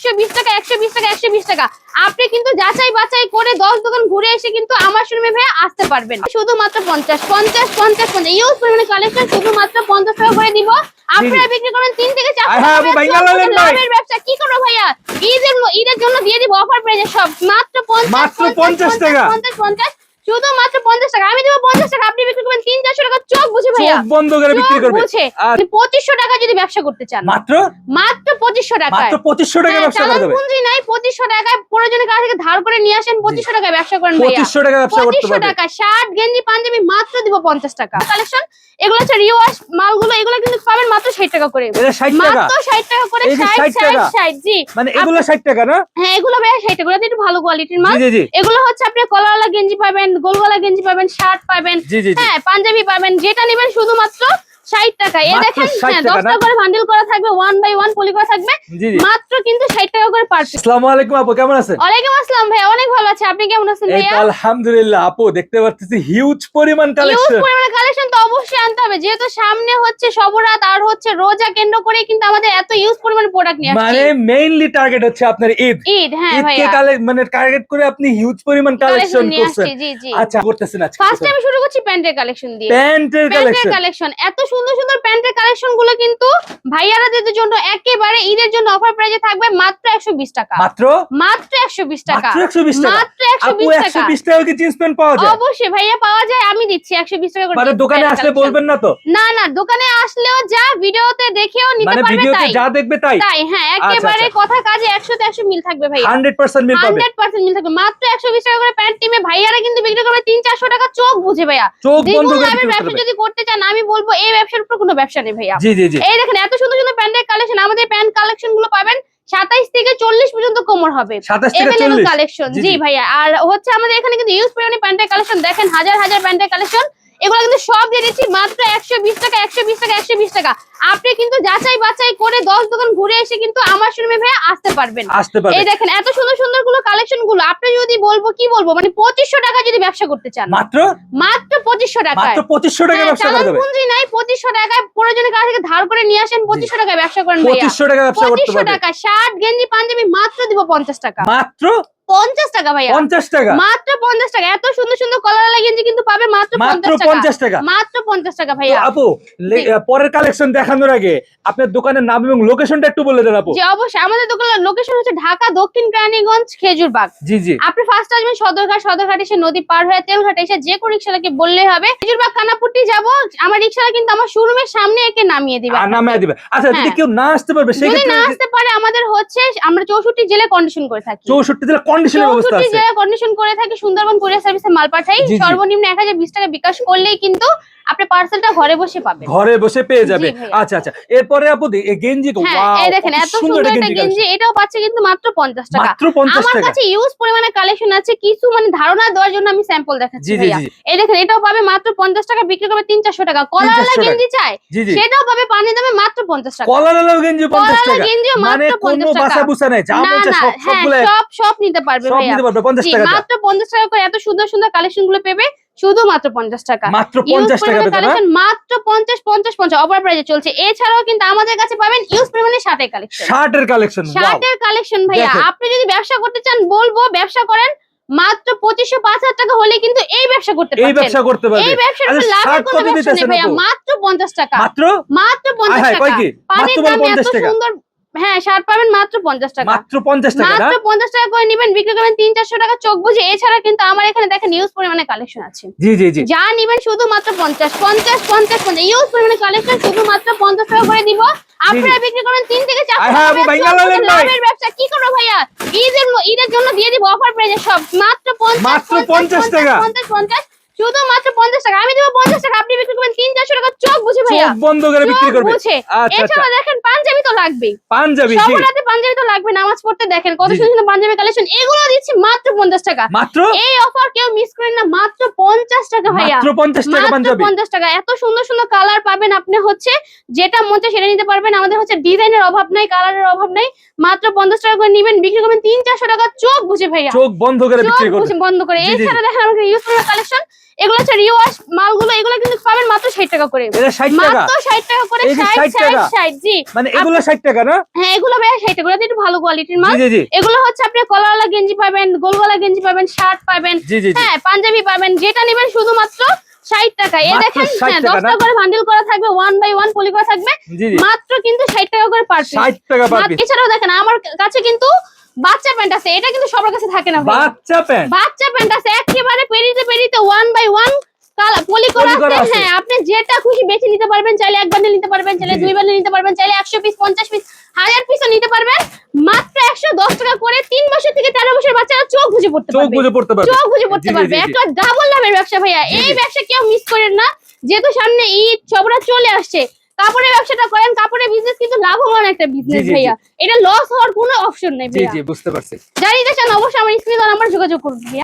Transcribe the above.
120 টাকা 120 টাকা 120 টাকা। আপনি কিন্তু যাচাই বাছাই করে 10 দোকান ঘুরে এসে কিন্তু আমার শোরুমে ভাইয়া আসতে পারবেন। শুধুমাত্র 50 50 50 50 ইউজ পরিমাণে কালেকশন শুধুমাত্র 50 টাকা করে দিব। আপনারা বিক্রি করেন 3 থেকে 4 টাকা লাভের ব্যবসা কি করবো ভাইয়া? ঈদের জন্য দিয়ে দিব অফার প্রাইসে সব মাত্র 50 টাকা 50 50 শুধুমাত্র 50 টাকা। আমি দেব 50 টাকা, আপনি বিক্রি করবেন 300 টাকা। চোখ বুঝে ভাইয়া, চোখ বন্ধ করে বিক্রি করবে। আপনি 2500 টাকা যদি ব্যবসা করতে চান মাত্র 2500 টাকা, মাত্র 2500 টাকা ব্যবসা করে দেবে। পুঁজি নাই, 2500 টাকায় প্রয়োজনে কাছ থেকে ধার করে নিয়ে আসেন, 2500 টাকায় ব্যবসা করেন ভাইয়া। 2500 টাকা ব্যবসা করতে 2500 টাকা শার্ট গেঞ্জি পাঞ্জাবি মাত্র দিব 50 টাকা। কালেকশন এগুলো হচ্ছে রিওয়াশ মালগুলো, এগুলো কিন্তু পাবেন মাত্র 60 টাকা করে। এটা 60 টাকা, মাত্র 60 টাকা করে। 60 জি, মানে এগুলো 60 টাকা না? হ্যাঁ এগুলো ভাইয়া 60 টাকা, একটু ভালো কোয়ালিটির মাল। জি জি, এগুলো হচ্ছে আপনি কলারওয়ালা গেঞ্জি পাবেন, গোলগলা গেঞ্জি পাবেন, শার্ট পাবেন, হ্যাঁ পাঞ্জাবি পাবেন, যেটা নেবেন শুধুমাত্র 60 টাকা। এ দেখেন 10 টাকা করে বান্ডিল করা থাকবে, 1 বাই 1 পলি করা থাকবে, মাত্র কিন্তু 60 টাকা করে পার পিস। আসসালামু আলাইকুম আপু, কেমন আছেন? ওয়ালাইকুম আসসালাম ভাইয়া, অনেক ভালো আছি, আপনি কেমন আছেন ভাইয়া? এই তো আলহামদুলিল্লাহ আপু, দেখতে পাচ্ছি হিউজ পরিমাণ কালেকশন। হিউজ পরিমাণ কালেকশন তো অবশ্যই আনতে হবে, যেহেতু সামনে হচ্ছে সবরাত আর হচ্ছে রোজা কেন্দ্র করে কিন্তু আমাদের এত হিউজ পরিমাণ প্রোডাক্ট নিয়ে আসছে। মানে মেইনলি টার্গেট হচ্ছে আপনার ঈদ। হ্যাঁ ভাইয়া, মানে টার্গেট করে আপনি হিউজ পরিমাণ কালেকশন করছেন। জি জি, আচ্ছা করতেছেন আজকে। ফার্স্ট টাইম শুরু করছি প্যান্টের কালেকশন দিয়ে। প্যান্টের কালেকশন এত সুন্দর সুন্দর প্যান্টের কালেকশন গুলো কিন্তু ভাইয়ারাদের জন্য একেবারে ঈদের জন্য অফার প্রাইসে থাকবে মাত্র 120 টাকা। মাত্র 120 টাকা, মাত্র 120 টাকা। মাত্র আপু 120 120 টাকা কি জিন্স প্যান্ট পাওয়া যায়? অবশ্যই ভাইয়া পাওয়া যায়, আমি দিচ্ছি 120 টাকা করে। মানে দোকানে আসলে বলবেন না তো? না না, দোকানে আসলেও যা ভিডিওতে দেখেও নিতে মানে পারবে, ভিডিওতে যা দেখবে তাই। হ্যাঁ একেবারে কথা কাজে 100 তে 100 মিল থাকবে ভাইয়া, 100% মিল পাবে, 100% মিল থাকবে। মাত্র 120 টাকা করে প্যান্ট টিমে ভাইয়ারা কিন্তু বিক্রি করবে 300-400 টাকা। চোখ বুঝে ভাইয়া, চোখ বন্ধ করে লাভের ব্যবসা যদি করতে চান আমি বলবো এই ব্যবসার উপর কোনো ব্যবসা নেই ভাইয়া। জি জি জি, এই দেখেন এত সুন্দর সুন্দর প্যান্টের কালেকশন, আমাদের প্যান্ট কালেকশন গুলো পাবেন 27 থেকে 40 পর্যন্ত কোমর হবে, 27 থেকে 40 কালেকশন। জি ভাইয়া, আর হচ্ছে আমাদের এখানে কিন্তু ইউজ পরিমাণে প্যান্টের কালেকশন দেখেন, হাজার হাজার প্যান্টের কালেকশন। এগুলো কিন্তু সব দিয়ে দিচ্ছি মাত্র 120 টাকা 120 টাকা 120 টাকা। আপনি কিন্তু যাচাই বাছাই করে 10 দোকান ঘুরে এসে কিন্তু আমার শোরুমে ভাইয়া আসতে পারবেন। এই দেখেন এত সুন্দর সুন্দর গুলো কালেকশন গুলো, আপনি যদি বলবো কি বলবো, মানে 2500 টাকা যদি ব্যবসা করতে চান মাত্র 2500 টাকা, মাত্র 2500 টাকা ব্যবসা করে দেবে। পুঁজি নাই, 2500 টাকায় প্রয়োজনে কাছ থেকে ধার করে নিয়ে আসেন, 2500 টাকায় ব্যবসা করেন ভাইয়া। 2500 টাকা ব্যবসা করতে পারবেন। 2500 টাকা শার্ট গেঞ্জি পাঞ্জাবি মাত্র দিব 50 টাকা, মাত্র 50 টাকা ভাইয়া, 50 টাকা, মাত্র 50 টাকা। এত সুন্দর সুন্দর কলারওয়ালা গেঞ্জি কিন্তু পাবে মাত্র 50 টাকা, মাত্র 50 টাকা ভাইয়া। আপু পরের কালেকশন দেখানোর আগে আপনার দোকানের নাম এবং লোকেশনটা একটু বলে দেন আপু। জি অবশ্যই, আমাদের দোকানের লোকেশন হচ্ছে ঢাকা দক্ষিণ কেরানীগঞ্জ খেজুরবাগ। জি জি, আপনি ফার্স্ট আসবেন সদরঘাট এসে নদী পার হয়ে তেলঘাট এসে যে কোনো রিকশালাকে বললেই হবে খেজুরবাগ কানাপুটি যাব, আমার রিকশালা কিন্তু আমার শোরুমের সামনে একে নামিয়ে দিবে। আচ্ছা যদি কেউ না আসতে পারবে সেই ক্ষেত্রে না আসতে পারে, আমাদের হচ্ছে আমরা 64 জেলায় কন্ডিশন করে থাকি, 64 জেলা কন্ডিশনের ব্যবস্থা আছে, 64 জেলায় কন্ডিশন করে থাকি। সুন্দরবন কুরিয়ার সার্ভিসে মাল পাঠাই, সর্বনিম্ন 1020 টাকা বিকাশ করলেই কিন্তু আপনি পার্সেলটা ঘরে বসে পাবেন, ঘরে বসে পেয়ে যাবে। আচ্ছা আচ্ছা, এরপরে আপু এই গেঞ্জি তো ওয়াও, এই দেখেন এত সুন্দর একটা গেঞ্জি, এটাও পাচ্ছে কিন্তু মাত্র 50 টাকা। মাত্র 50 টাকা। আমার কাছে ইউজ পরিমাণে কালেকশন আছে, কিছু মানে ধারণা দেওয়ার জন্য আমি স্যাম্পল দেখাচ্ছি ভাইয়া। এই দেখেন এটাও পাবে মাত্র 50 টাকা, বিক্রি করবে 300-400 টাকা। কলারওয়ালা গেঞ্জি চাই সেটাও পাবে পানি দামে মাত্র 50 টাকা। কলারওয়ালা গেঞ্জি 50 টাকা, গেঞ্জিও মানে মাত্র 50 কোনো টাকা। বাসা বুসা নাই, যা মন চায় সবগুলো সব নিতে পারবে সব ভাইয়া, নিতে পারবে 50 টাকা। মাত্র 50 টাকা করে এত সুন্দর সুন্দর কালেকশন গুলো পেবে শুধুমাত্র 50 টাকা, মাত্র 50 টাকা কালেকশন মাত্র 50 50 50 অফার প্রাইসে চলছে। এছাড়াও কিন্তু আমাদের কাছে পাবেন ইউজ পরিমাণে শার্টের কালেকশন, শার্টের কালেকশন ভাইয়া। আপনি যদি ব্যবসা করতে চান বলবো ব্যবসা করেন, মাত্র 2500-5000 টাকা হলে কিন্তু এই ব্যবসা করতে পারবেন, এই ব্যবসার লাভের কোনো ব্যবসা নেই ভাইয়া। মাত্র 50 টাকা, মাত্র 50 টাকা। পানির দাম এত সুন্দর, হ্যাঁ শার্ট পাবেন মাত্র 50 টাকা, মাত্র 50 টাকা, মাত্র 50 টাকা করে নেবেন, বিক্রি করবেন 300-400 টাকা। চোখ বুঝে। এছাড়া কিন্তু আমার এখানে দেখেন ইউজ পরিমাণে কালেকশন আছে, জি জি জি, যা নেবেন শুধুমাত্র 50 50 50 50 ইউজ পরিমাণে কালেকশন শুধুমাত্র 50 টাকা করে দিব। আপনারা বিক্রি করেন 3 থেকে 400 টাকা, লাভের ব্যবসা কি করবো ভাইয়া? ঈদের জন্য দিয়ে দিব অফার প্রাইসে সব মাত্র 50 টাকা, 50 50 শুধুমাত্র 50 টাকা। আমি দেব 50 টাকা, আপনি বিক্রি করবেন 300-400 টাকা। চোখ বুঝে ভাইয়া, চোখ বন্ধ করে বিক্রি করবে। এছাড়া দেখেন পাঞ্জাবি তো লাগবেই, পাঞ্জাবি সবরাতে পাঞ্জাবি তো লাগবে, নামাজ পড়তে দেখেন কত সুন্দর সুন্দর পাঞ্জাবি কালেকশন। এগুলো দিচ্ছি মাত্র 50 টাকা, মাত্র। এই অফার কেউ মিস করেন না, মাত্র 50 টাকা ভাইয়া, মাত্র 50 টাকা পাঞ্জাবি, 50 টাকা। এত সুন্দর সুন্দর কালার পাবেন, আপনি হচ্ছে যেটা মন চায় সেটা নিতে পারবেন। আমাদের হচ্ছে ডিজাইনের অভাব নাই, কালারের অভাব নাই, মাত্র 50 টাকা করে নেবেন, বিক্রি করবেন 300-400 টাকা। চোখ বুঝে ভাইয়া, চোখ বন্ধ করে বিক্রি করবেন, বন্ধ করে। এছাড়া দেখেন আমাদের ইউজ করা কালেকশন, এগুলো হচ্ছে রিওয়াশ মালগুলো, এগুলো কিন্তু পাবেন মাত্র 60 টাকা করে। এটা 60 টাকা, মাত্র 60 টাকা করে। এই যে 60 60 টাকা? 60 জি। মানে এগুলো 60 টাকা না? হ্যাঁ এগুলো ভাইয়া 60 টাকা, এটা একটু ভালো কোয়ালিটির মাল। জি জি জি এগুলো হচ্ছে আপনি কলারওয়ালা গেঞ্জি পাবেন, গোলগলা গেঞ্জি পাবেন, শার্ট পাবেন, জি জি জি। হ্যাঁ পাঞ্জাবি পাবেন, যেটা নেবেন শুধুমাত্র 60 টাকা। এই মাত্র দেখেন 60 হ্যাঁ টাকা 10 না? টা করে বান্ডিল করা থাকবে, 1 বাই 1 পলি করা থাকবে, জি জি। মাত্র কিন্তু 60 টাকা করে পার পিস। 60 টাকা পার পিস। এছাড়াও দেখেন আমার কাছে কিন্তু বাচ্চা প্যান্ট আছে, এটা কিন্তু সবার কাছে থাকে না ভাইয়া। বাচ্চা প্যান্ট, বাচ্চা প্যান্ট আছে একেবারে পেরিতে পেরিতে 1 বাই 1 পলি করা পলি করা আছে। আছে। হ্যাঁ আপনি যেটা খুশি বেছে নিতে পারবেন, চাইলে এক বান্ডেল নিতে পারবেন, চাইলে জি, জি। 2 বান্ডেল নিতে পারবেন, চাইলে 100 পিস 50 পিস 1000 পিসও নিতে পারবেন। মাত্র 110 টাকা করে 3 বছর থেকে 13 বছর বাচ্চারা চোখ বুজে পড়তে চোখ পারবে, বুজে পড়তে পারবে। চোখ বুজে জি, পড়তে জি, পারবে। জি, জি। একটা ডাবল লাভের ব্যবসা ভাইয়া। জি, এই জি। ব্যবসা কেউ মিস করেন না, যেহেতু সামনে ঈদ সবরা চলে আসছে। কাপড়ের ব্যবসাটা করেন, কাপড়ের বিজনেস কিন্তু লাভবান একটা বিজনেস জি, জি। ভাইয়া, এটা লস হওয়ার কোনো অপশন নেই জি ভাইয়া। জি বুঝতে পারছি। যারা নিতে চান অবশ্যই আমার স্ক্রিনে নাম্বার যোগাযোগ করুন ভাইয়া।